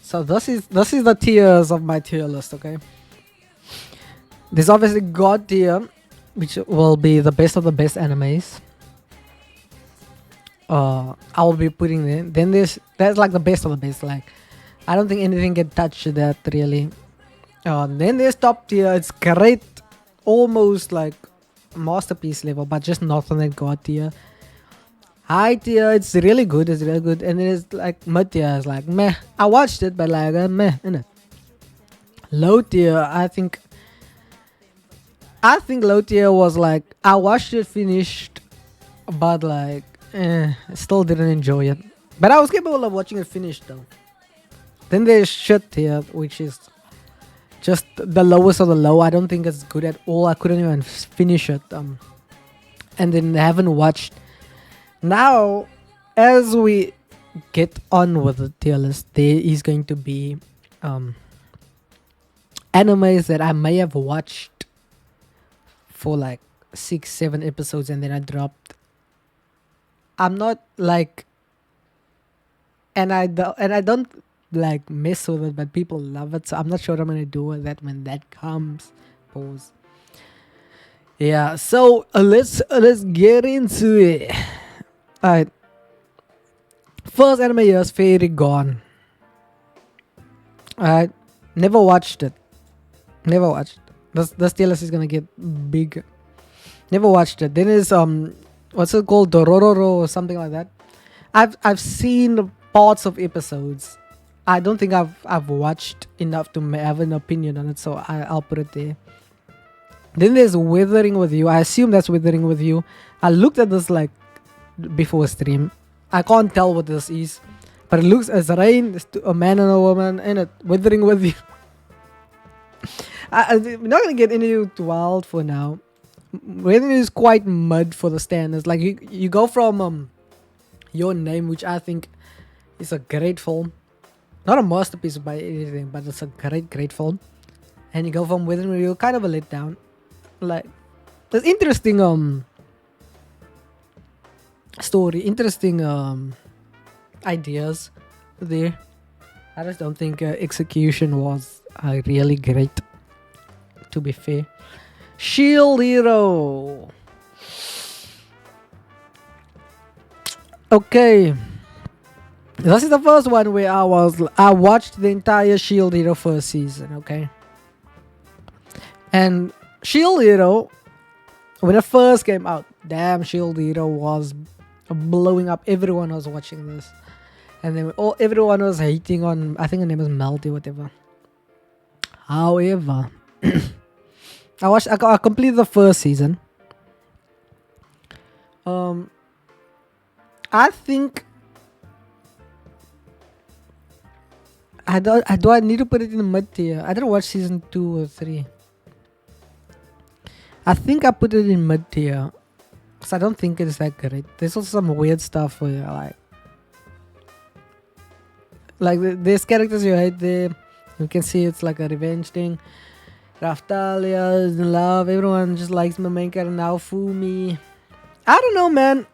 So this is the tiers of my tier list. Okay, there's obviously God tier, which will be the best of the best animes. I will be putting there. Then that's like the best of the best. Like I don't think anything can touch that really. Then there's top tier. It's great, almost like masterpiece level, but just not on that God tier. High tier, it's really good. It's really good, and then it's like mid tier. It's like meh. I watched it, but like meh. Innit? Low tier, I think low tier was like I watched it finished, but like I still didn't enjoy it. But I was capable of watching it finished though. Then there's shit tier, which is just the lowest of the low. I don't think it's good at all. I couldn't even finish it. And then I haven't watched. Now, as we get on with the tier list, there is going to be animes that I may have watched for like 6-7 episodes and then I dropped. I'm not like, and I don't like mess with it, but people love it, so I'm not sure what I'm gonna do with that when that comes. Pause. Yeah, so let's get into it. Alright, first anime here is Fairy Gone. Alright, never watched it. Never watched. This tier list is gonna get big. Never watched it. Then is what's it called, Dorororo or something like that. I've seen parts of episodes. I don't think I've watched enough to have an opinion on it, so I'll put it there. Then there's Withering with You. I assume that's Withering with You. I looked at this like before stream. I can't tell what this is, but it looks as rain, a man and a woman, and it Withering with You. I'm not gonna get into wild for now. Withering is quite mud for the standards. Like you go from Your Name, which I think is a great film. Not a masterpiece by anything, but it's a great film. And you go from Withering with You, kind of a letdown. Like, there's interesting story, interesting ideas there. I just don't think execution was really great, to be fair. Shield Hero. Okay. This is the first one where I watched the entire Shield Hero first season, okay? And Shield Hero, when it first came out, damn, Shield Hero was blowing up. Everyone was watching this. And then everyone was hating on, I think her name is Melty, whatever. However, I completed the first season. I think I need to put it in the mid tier. I didn't watch season 2 or 3. I think I put it in mid tier because I don't think it's that great. There's also some weird stuff where like there's characters you hate there. You can see it's like a revenge thing. Raftalia is in love. Everyone just likes my main character now. Fumi. I don't know, man.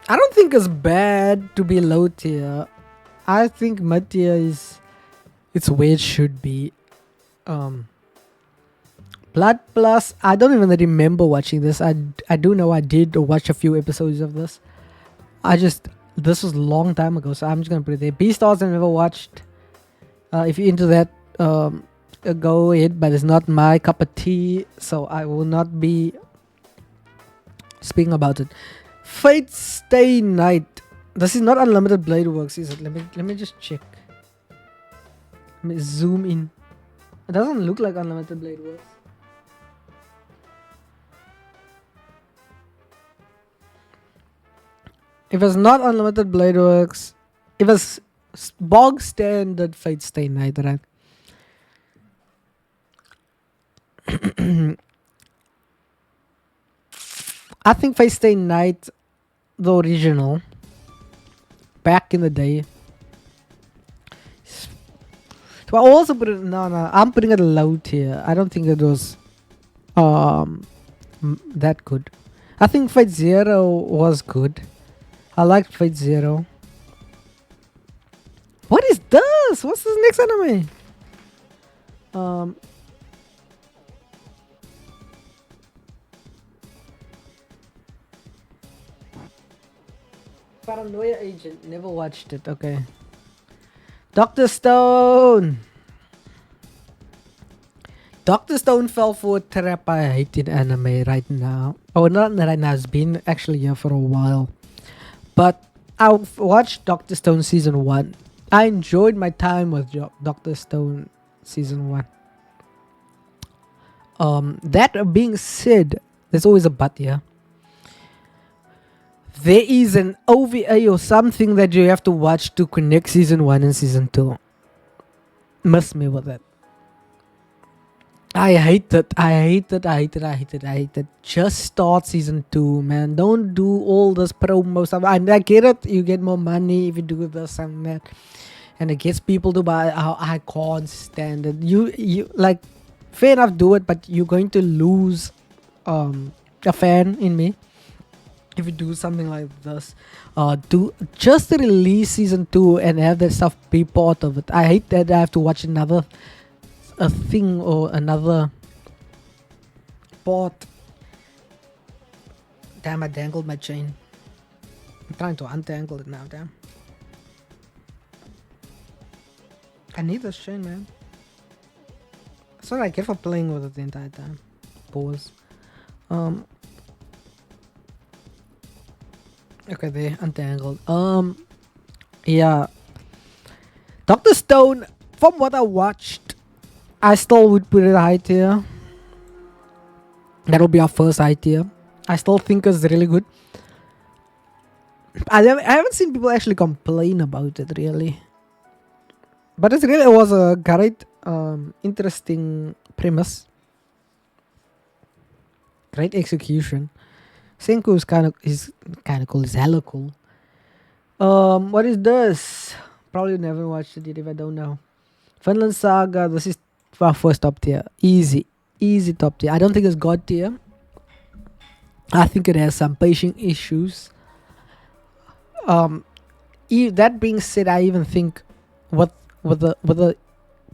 I don't think it's bad to be low tier. I think mid tier it's where it should be. Blood Plus, I don't even remember watching this. I do know I did watch a few episodes of this. This was a long time ago, so I'm just gonna put it there. Beastars I never watched. If you're into that, go ahead, but it's not my cup of tea, so I will not be speaking about it. Fate Stay Night. This is not Unlimited Blade Works, is it? Let me just check. Let me zoom in. It doesn't look like Unlimited Blade Works. If it's not Unlimited Blade Works, if it's bog standard Fate Stay Night, right? I think Fate Stay Night, the original, back in the day. So I also put it, no, I'm putting it low tier. I don't think it was that good. I think Fate Zero was good. I liked Fate Zero. What is this? What's this next anime? Um, Paranoia Agent. Never watched it. Okay. Doctor Stone. Doctor Stone fell for a trap. I hate in anime right now. Oh, not right now. It's been actually here for a while. But I've watched Doctor Stone season 1. I enjoyed my time with Doctor Stone season 1. That being said, there's always a but here. There is an OVA or something that you have to watch to connect season 1 and season 2. Miss me with that. I hate it. I hate it. I hate it. I hate it. I hate it. Just start season 2, man. Don't do all this promo stuff. I get it. You get more money if you do this and that. And it gets people to buy. I can't stand it. You like, fair enough, do it, but you're going to lose a fan in me if you do something like this. Do just release season 2 and have that stuff be part of it. I hate that I have to watch a thing or another part. Damn, I dangled my chain. I'm trying to untangle it now, damn. I need this chain, man. That's what I get for playing with it the entire time. Pause. Okay, they untangled. Yeah. Doctor Stone, from what I watched, I still would put it high tier. That'll be our first high tier. I still think it's really good. I haven't seen people actually complain about it really. But it was a great, interesting premise. Great execution. Senku is kind of cool. It's hella cool. What is this? Probably never watched it yet if I don't know. Finland Saga. This is our first top tier. Easy top tier. I don't think it's god tier. I think it has some pacing issues. That being said, I even think with the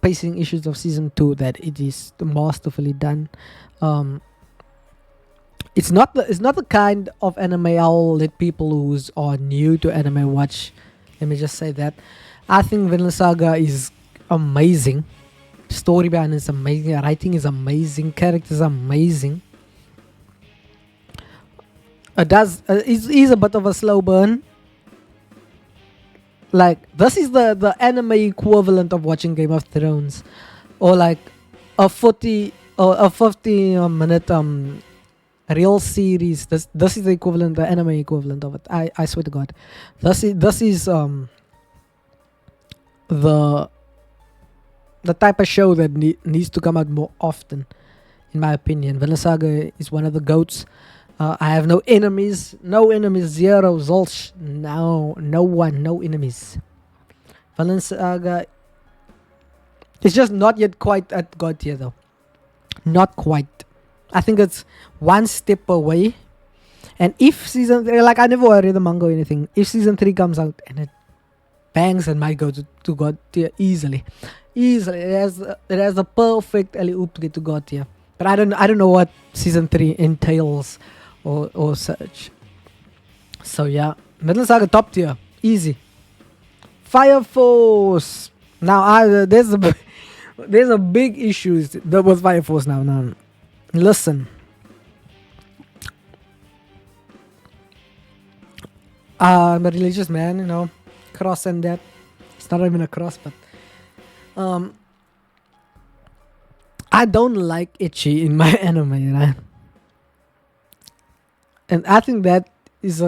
pacing issues of season 2 that it is masterfully done. It's not the kind of anime I'll let people who are new to anime watch. Let me just say that. I think Vinland Saga is amazing. Story behind is amazing. Writing is amazing. Characters are amazing. It's a bit of a slow burn. Like, this is the anime equivalent of watching Game of Thrones, or like a 40 or a 50-minute real series. This is the equivalent, the anime equivalent of it. I swear to God, this is the type of show that needs to come out more often, in my opinion. Vinland Saga is one of the goats. I have no enemies, zero, zolch, no one, no enemies. Vinland Saga is just not yet quite at god tier though. Not quite. I think it's one step away. And if season 3, like, I never read the manga or anything, if season 3 comes out and it bangs, it might go to god tier easily. It has the perfect alley-oop to get to god tier. But I don't know what season 3 entails or such. So yeah, Vinland Saga top tier, easy. Fire Force. Now there's a big issue with Fire Force now. Now, listen. I'm a religious man, you know, cross and that. It's not even a cross, but I don't like ecchi in my anime, right? And I think that is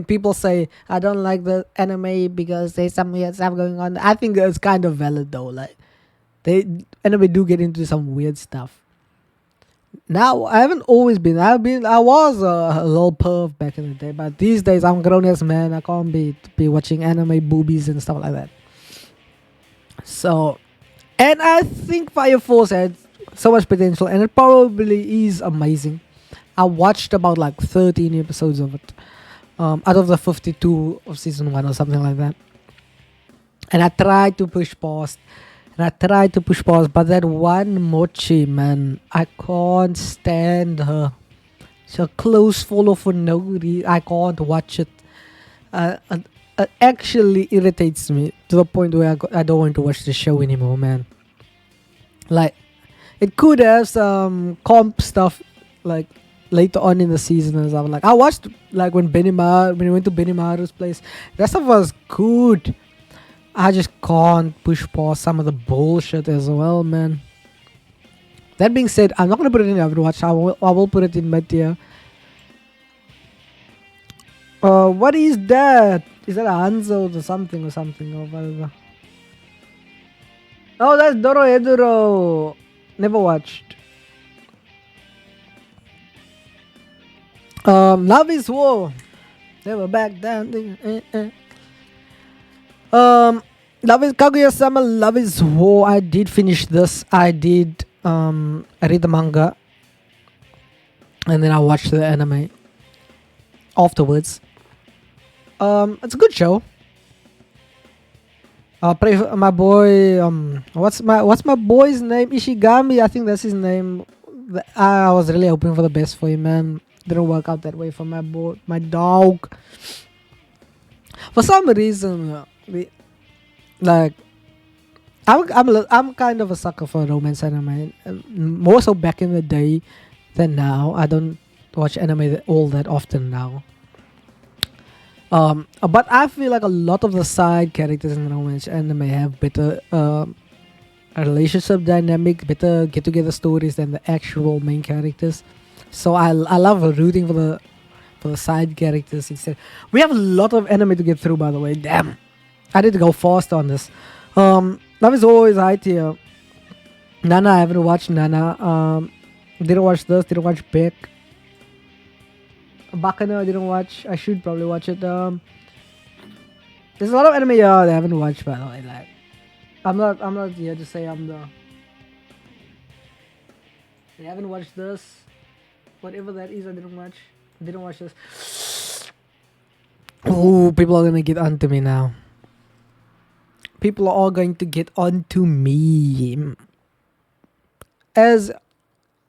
people say I don't like the anime because there's some weird stuff going on. I think it's kind of valid though. Like, anime do get into some weird stuff. Now, I haven't always been. I was a little perv back in the day, but these days I'm grown as man. I can't be watching anime boobies and stuff like that. So, and I think Fire Force had so much potential, and it probably is amazing. I watched about like 13 episodes of it, out of the 52 of season 1 or something like that. And I tried to push past. And I tried to push past, but that one Mochi, man, I can't stand her. She's a close follow for no reason. I can't watch it. Uh, uh, it actually irritates me to the point where I don't want to watch the show anymore, man. Like, it could have some comp stuff, like later on in the season and stuff. Like I watched like when when we went to Benimaru's place. That stuff was good. I just can't push past some of the bullshit as well, man. That being said, I'm not gonna put it in Overwatch. I will put it in mid tier. What is that? Is that a Hanzo or something or whatever? Oh, that's Doro Eduro. Never watched. Love is War. Never back down. Love is Kaguya-sama. Love is War. I did finish this. I did read the manga, and then I watched the anime afterwards. It's a good show. I'll pray for my boy. What's my boy's name? Ishigami. I think that's his name. I was really hoping for the best for him, man. Didn't work out that way for my boy, my dog. For some reason, like I'm kind of a sucker for romance anime. More so back in the day than now. I don't watch anime all that often now. But I feel like a lot of the side characters in romance anime have better relationship dynamic, better get together stories than the actual main characters. So I love rooting for the side characters instead. We have a lot of anime to get through, by the way. Damn, I need to go fast on this. Love is always high tier. Nana, I haven't watched Nana. Didn't watch this. Didn't watch Beck. Bakano, I didn't watch. I should probably watch it. There's a lot of anime that I haven't watched, by the way. Like, I'm not here to say I'm the. I haven't watched this. Whatever that is, I didn't watch. Didn't watch this. Oh, people are gonna get onto me now. People are all going to get onto me. As,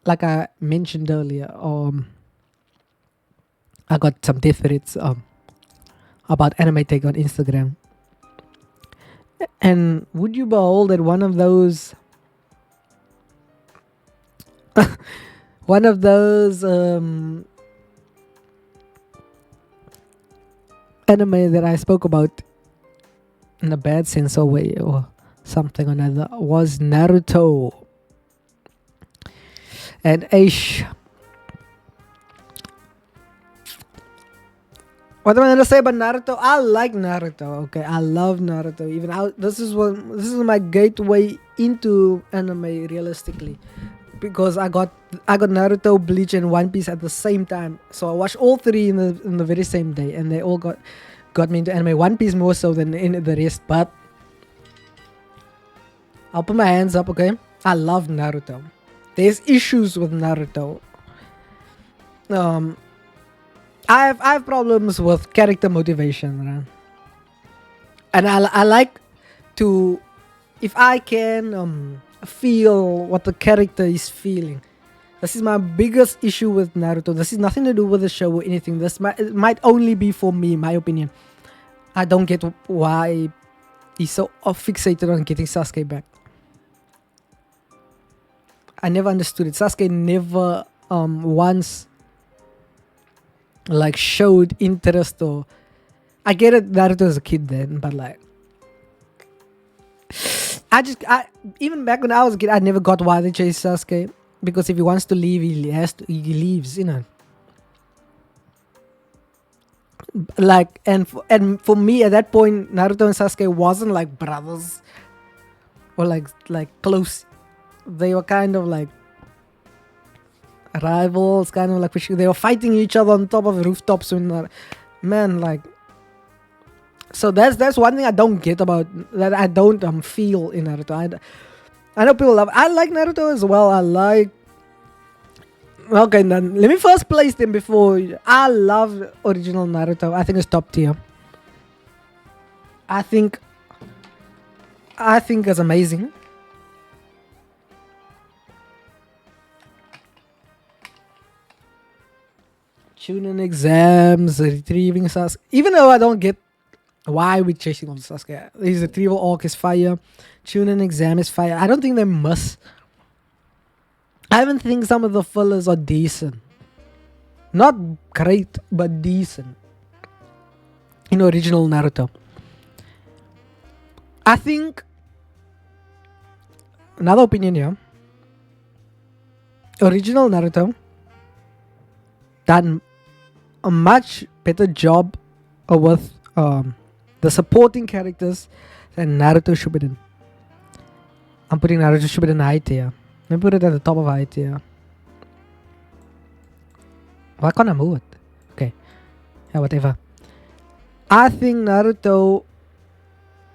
like I mentioned earlier, I got some death threats about anime take on Instagram. And would you behold that one of those anime that I spoke about in a bad sense or way or something or another was Naruto. And Aish, what am I gonna say about Naruto? I like Naruto. Okay, I love Naruto. This is my gateway into anime realistically, because I got Naruto, Bleach, and One Piece at the same time. So I watched all three in the very same day, and they all got me into anime. One Piece more so than in the rest, but I'll put my hands up. Okay, I love Naruto. There's issues with Naruto. I have problems with character motivation, right? And I like to, if I can feel what the character is feeling. This is my biggest issue with Naruto. This is nothing to do with the show or anything. It might only be for me, my opinion. I don't get why he's so fixated on getting Sasuke back. I never understood it. Sasuke never once like showed interest, or I get it, Naruto as a kid then, but like I even back when I was a kid, I never got why they chase Sasuke, because if he wants to leave, he leaves, you know. Like, and for me at that point, Naruto and Sasuke wasn't like brothers or like close. They were kind of like rivals, kind of like they were fighting each other on top of rooftops when man, like. So that's one thing I don't get about that. I don't feel in Naruto. I know people love. I like Naruto as well. Okay, then let me first place them before. I love original Naruto. I think it's top tier. I think I think is amazing. Tuning exams, retrieving Sasuke. Even though I don't get why we're chasing on Sasuke. His retrieval arc is fire. Tuning exam is fire. I don't think they must. I even think some of the fillers are decent. Not great, but decent. In original Naruto. I think another opinion here. Original Naruto done a much better job with the supporting characters than Naruto Shippuden. I'm putting Naruto Shippuden high tier. Let me put it at the top of high tier. Why can't I move it? Okay. Yeah, whatever. I think Naruto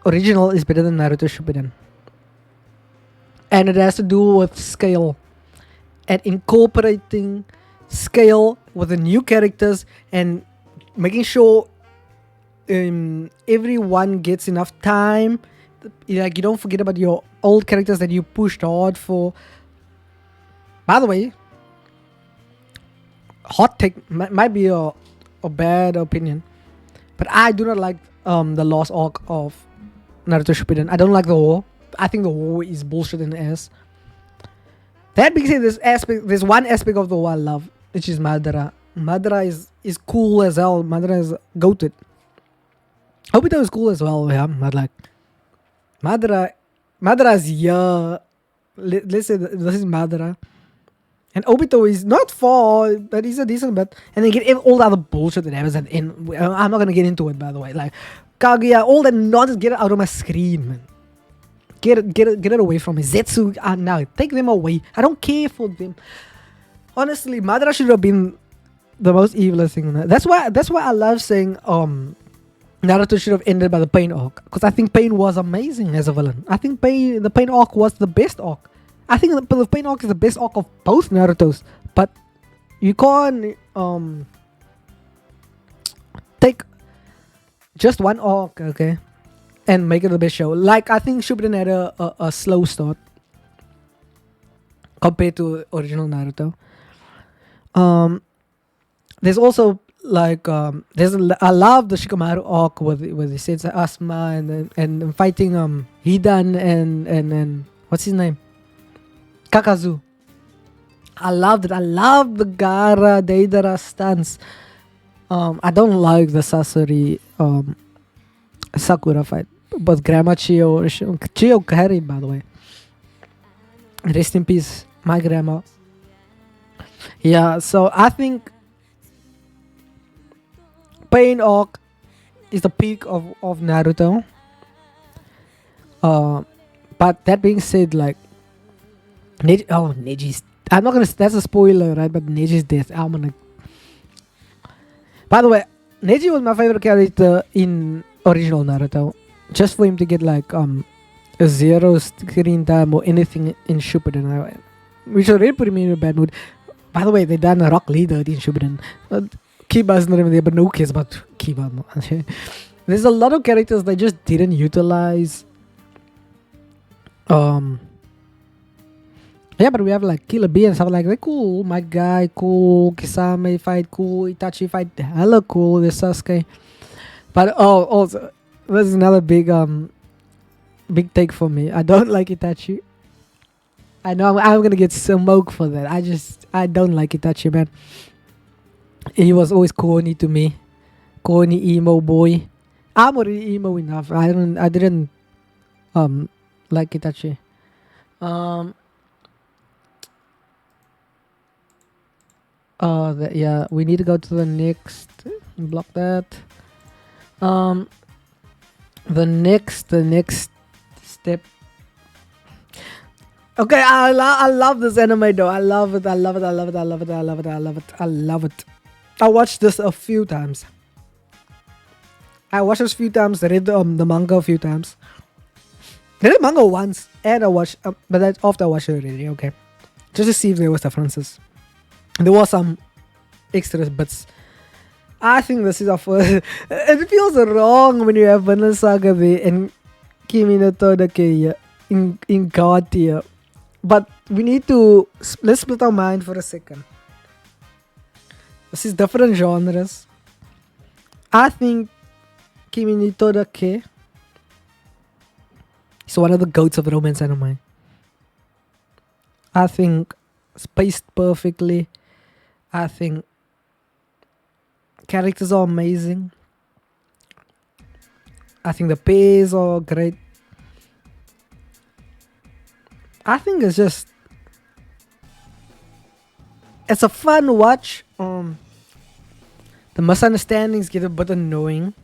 original is better than Naruto Shippuden. And it has to do with scale. And incorporating scale with the new characters and making sure everyone gets enough time. Like, you don't forget about your old characters that you pushed hard for. By the way, hot take might be a bad opinion, but I do not like the last arc of Naruto Shippuden. I don't like the war. I think the war is bullshit in the ass. That being said, there's one aspect of the war I love, which is Madara. Madara is cool as hell. Madara is goated. Obito is cool as well, yeah. But like Madara is let's say this is Madara. And Obito is not far, but he's a decent bet. And then get all the other bullshit that happens at the end. I'm not gonna get into it, by the way. Like Kaguya, all that nonsense, get it out of my screen, man. Get it away from me. Zetsu, now take them away. I don't care for them. Honestly, Madara should have been the most evil thing. That's why I love saying Naruto should have ended by the Pain arc, because I think Pain was amazing as a villain. I think the Pain arc was the best arc. I think the Pain arc is the best arc of both Narutos, but you can't take just one arc, okay, and make it the best show. Like, I think Shippuden had a slow start compared to original Naruto. There's also like I love the Shikamaru arc with the Sensei Asuma and fighting Hidan and what's his name, Kakazu. I loved it. I love the Gaara Deidara stance. I don't like the Sasori Sakura fight, but Grandma Chio carried, by the way. Rest in peace, my grandma. Yeah, so I think Pain arc is the peak of Naruto. But that being said, like Neji's, I'm not gonna, that's a spoiler, right? But Neji's death, I'm gonna. By the way, Neji was my favorite character in original Naruto. Just for him to get like a 0 screen time or anything in Shippuden, which already put me in a bad mood. By the way, they done a rock leader in Shippuden. Kiba's not even there, but no one cares about Kiba. There's a lot of characters they just didn't utilize. Yeah, but we have like Killer Bee and stuff like that. Cool, my guy, cool. Kisame fight, cool. Itachi fight, hella cool. This Sasuke. But also, this is another big big take for me. I don't like Itachi. I know I'm gonna get smoke for that. I don't like Itachi, man. He was always corny to me. Corny emo boy. I'm already emo enough. I didn't like Itachi. Yeah, we need to go to the next. Block that. The next step. Okay, I love this anime though. I love it. I watched this a few times. I read the manga a few times. I read the manga once, and I watched, but that's after I watched it already, okay. Just to see if there was differences. There was some extras, but I think this is our first. It feels wrong when you have Vinland Saga there and Kimi no Todoke in God tier. But we need to let's split our mind for a second. This is different genres. I think Kimi no Todoke is one of the goats of romance anime. I think spaced perfectly. I think characters are amazing. I think the pairs are great. I think it's a fun watch. The misunderstandings get a bit annoying.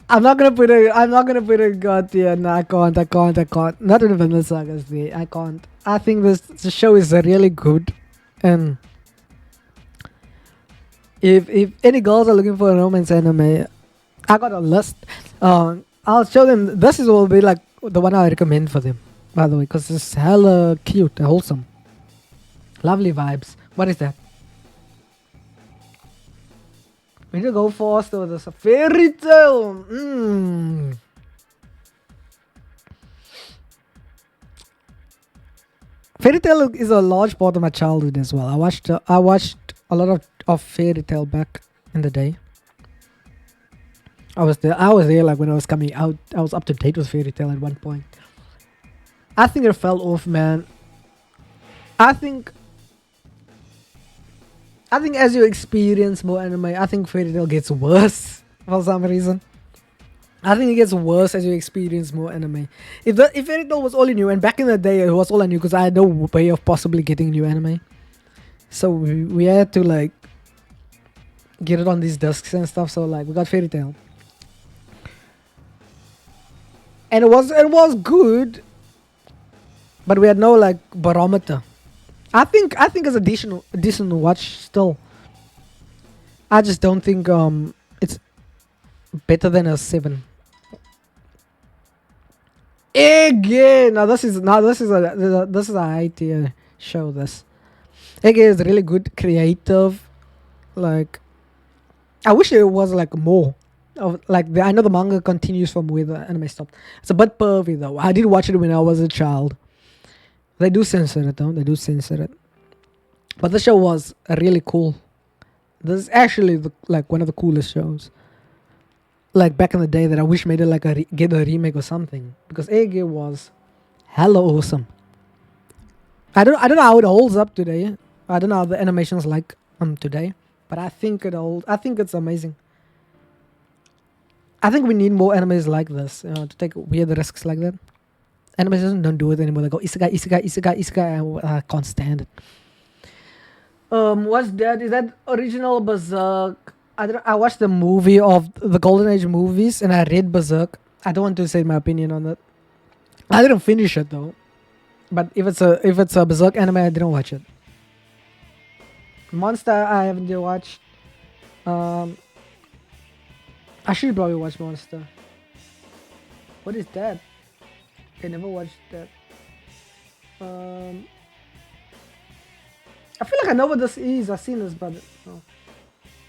I'm not gonna put a god here. No, I can't. Not in Vanilla Sagas there. I can't. I think this show is really good, and if any girls are looking for a romance anime, I got a list. I'll show them. This is will be like the one I recommend for them, by the way, because it's hella cute, and wholesome, lovely vibes. What is that? We need to go faster with this. A fairy tale. Fairy tale is a large part of my childhood as well. I watched a lot of fairy tale back in the day. I was there like when I was coming out. I was up to date with fairy tale at one point. I think it fell off, man. I think as you experience more anime, I think fairy tale gets worse for some reason. I think it gets worse as you experience more anime. If fairy tale was all I knew, and back in the day it was all I knew because I had no way of possibly getting new anime, so we had to like get it on these discs and stuff. So like we got fairy tale, and it was good, but we had no like barometer. I think it's a decent watch still. I just don't think it's better than a 7. Again, this is a high tier show. This again is really good, creative. Like I wish it was like more of like I know the manga continues from where the anime stopped. It's a bit pervy though. I did watch it when I was a child. They do censor it though. They do censor it. But the show was really cool. This is actually like one of the coolest shows. Like back in the day that I wish made it like get a remake or something, because Ege was hella awesome. I don't know how it holds up today. I don't know how the animations like today, but I think it's amazing. I think we need more animes like this to take weird risks like that. Animations don't do it anymore. They go isekai. I can't stand it. What's that? Is that original Berserk? I watched the movie of the Golden Age movies and I read Berserk. I don't want to say my opinion on it. I didn't finish it though. But if it's a Berserk anime, I didn't watch it. Monster, I haven't yet watched. I should probably watch Monster. What is that? I never watched that. I feel like I know what this is. I've seen this, but no.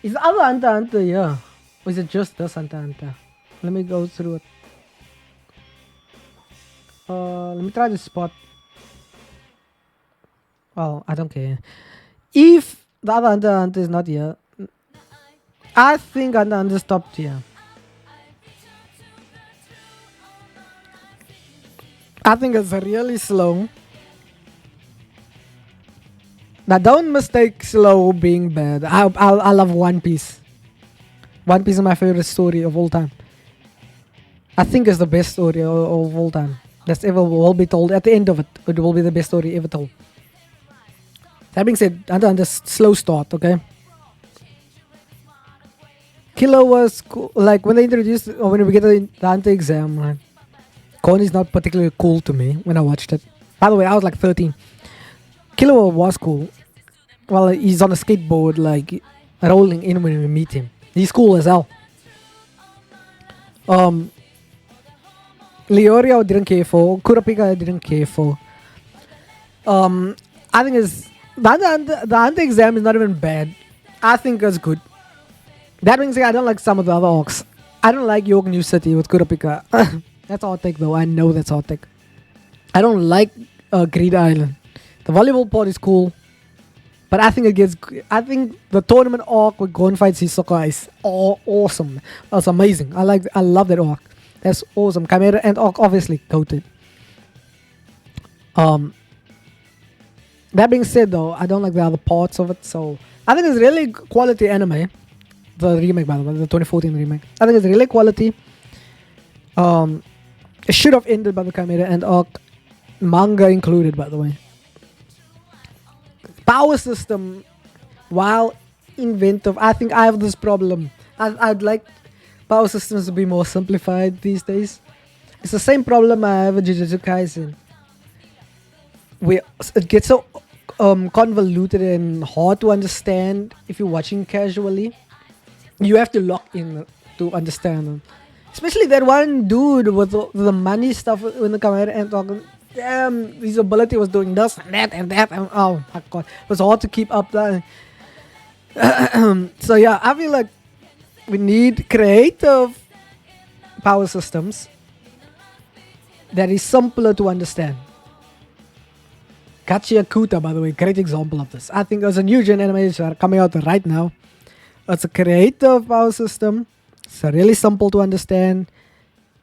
Is the other Hunter x Hunter here? Or is it just this Hunter x Hunter? Let me go through it. Let me try to spot. Oh, I don't care. If the other Hunter x Hunter is not here, I think Hunter x Hunter stopped here. I think it's really slow. Now, don't mistake slow being bad. I love One Piece. One Piece is my favorite story of all time. I think it's the best story of all time. That's ever will be told. At the end of it, it will be the best story ever told. That being said, Hunter x Hunter slow start, okay? Killer was cool. Like when they introduced, or when we get the Hunter exam, right? Kon is not particularly cool to me when I watched it. By the way, I was like 13. Killer was cool. Well, he's on a skateboard, like rolling in when we meet him. He's cool as hell. Leorio I didn't care for. Kurapika I didn't care for. I think it's the Hunter exam is not even bad. I think it's good. That being said, I don't like some of the other arcs. I don't like York New City with Kurapika. That's hot take though. I know that's hot take. I don't like Greed Island. The volleyball part is cool, but I think it gets. I think the tournament arc with Gunfight Hisoka is awesome. That's amazing. I love that arc. That's awesome. Chimera and arc obviously goated. Um, that being said, though, I don't like the other parts of it. So I think it's really quality anime. The remake, by the way, the 2014 remake. I think it's really quality. It should have ended by the Chimera and arc, manga included, by the way. Power system, while inventive, I think I have this problem. I'd like power systems to be more simplified these days. It's the same problem I have with Jujutsu Kaisen. It gets so convoluted and hard to understand if you're watching casually. You have to lock in to understand them. Especially that one dude with the money stuff in the camera and talking. Damn, his ability was doing this and that and that. And, oh my god, it was hard to keep up that. So yeah, I feel like we need creative power systems that is simpler to understand. Gachi Akuta, by the way, great example of this. I think there's a new gen animation coming out right now. It's a creative power system. It's really simple to understand,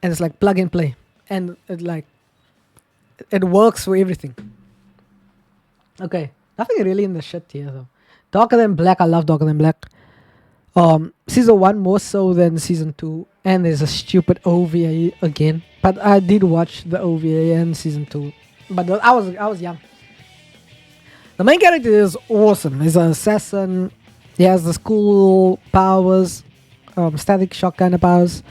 and it's like plug and play, and it works for everything. Okay, nothing really in the shit here though. Darker Than Black, I love Darker Than Black. Season 1 more so than season 2, and there's a stupid OVA again. But I did watch the OVA and season 2, but I was young. The main character is awesome. He's an assassin. He has the cool powers, static shock kind of powers.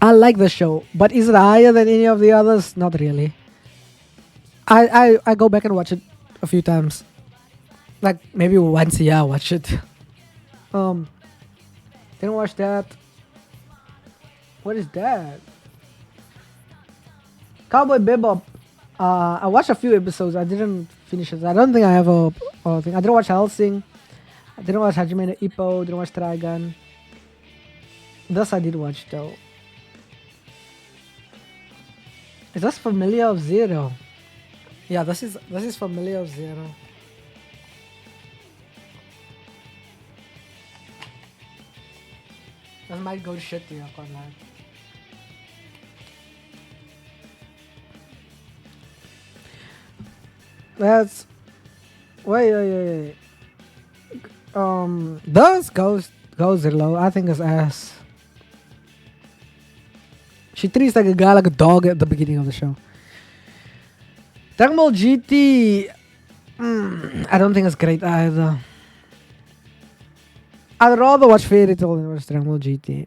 I like the show, but is it higher than any of the others? Not really. I go back and watch it a few times, like maybe once a year I watch it. Didn't watch that. What is that? Cowboy Bebop. I watched a few episodes. I didn't finish it. I don't think I have a thing. I didn't watch Hellsing. I didn't watch Hajime no Ippo. Didn't watch Trigun. This I did watch though. Is this Familiar of Zero? Yeah, this is Familiar of Zero. This might go to shit here, I can't lie. That's wait. Those goes low. I think it's ass. She treats like a guy like a dog at the beginning of the show. Dragon Ball GT. I don't think it's great either. I'd rather watch Fairy Tail than watch Dragon Ball GT.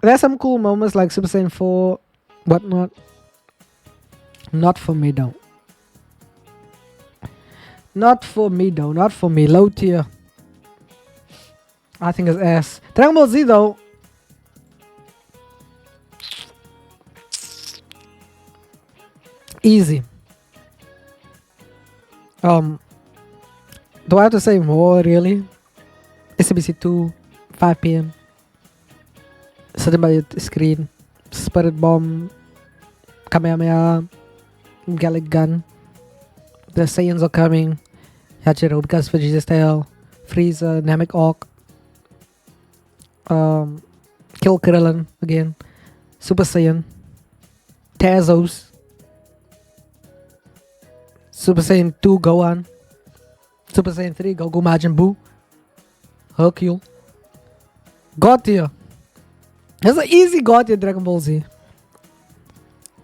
There's some cool moments like Super Saiyan 4, whatnot. Not for me though. Not for me. Low tier. I think it's ass. Dragon Ball Z though. Easy. Do I have to say more really? SBC 2, 5 PM. Sitting by the screen. Spirit Bomb. Kamehameha. Gallic Gun. The Saiyans are coming. Yachirobe because for Jesus Tail. Frieza, Namek Orc. Kill Krillin again. Super Saiyan. Tazos. Super Saiyan 2 Gohan. Super Saiyan 3 Goku Majin Buu. Hercule. God tier. There's an easy God tier Dragon Ball Z.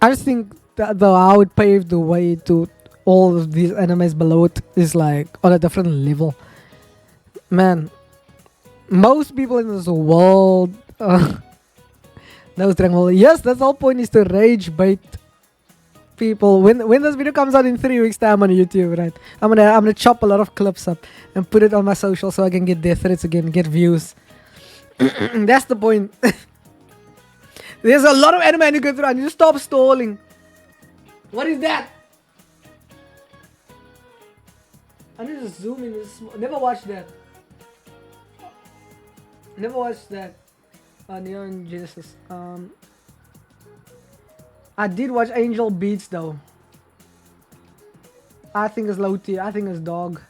I just think that how it paved the way to all of these animes below it is like on a different level. Man, most people in this world knows Dragon Ball. Yes, that's the whole point, is to rage bait people. When this video comes out in 3 weeks time on YouTube, right? I'm gonna chop a lot of clips up and put it on my social so I can get death threats again, get views. That's the point. There's a lot of anime I need to go through. I need to stop stalling. What is that? I need to zoom in this. Never watched that. Never watched that. Neon Genesis. I did watch Angel Beats though. I think it's low tier. I think it's dog.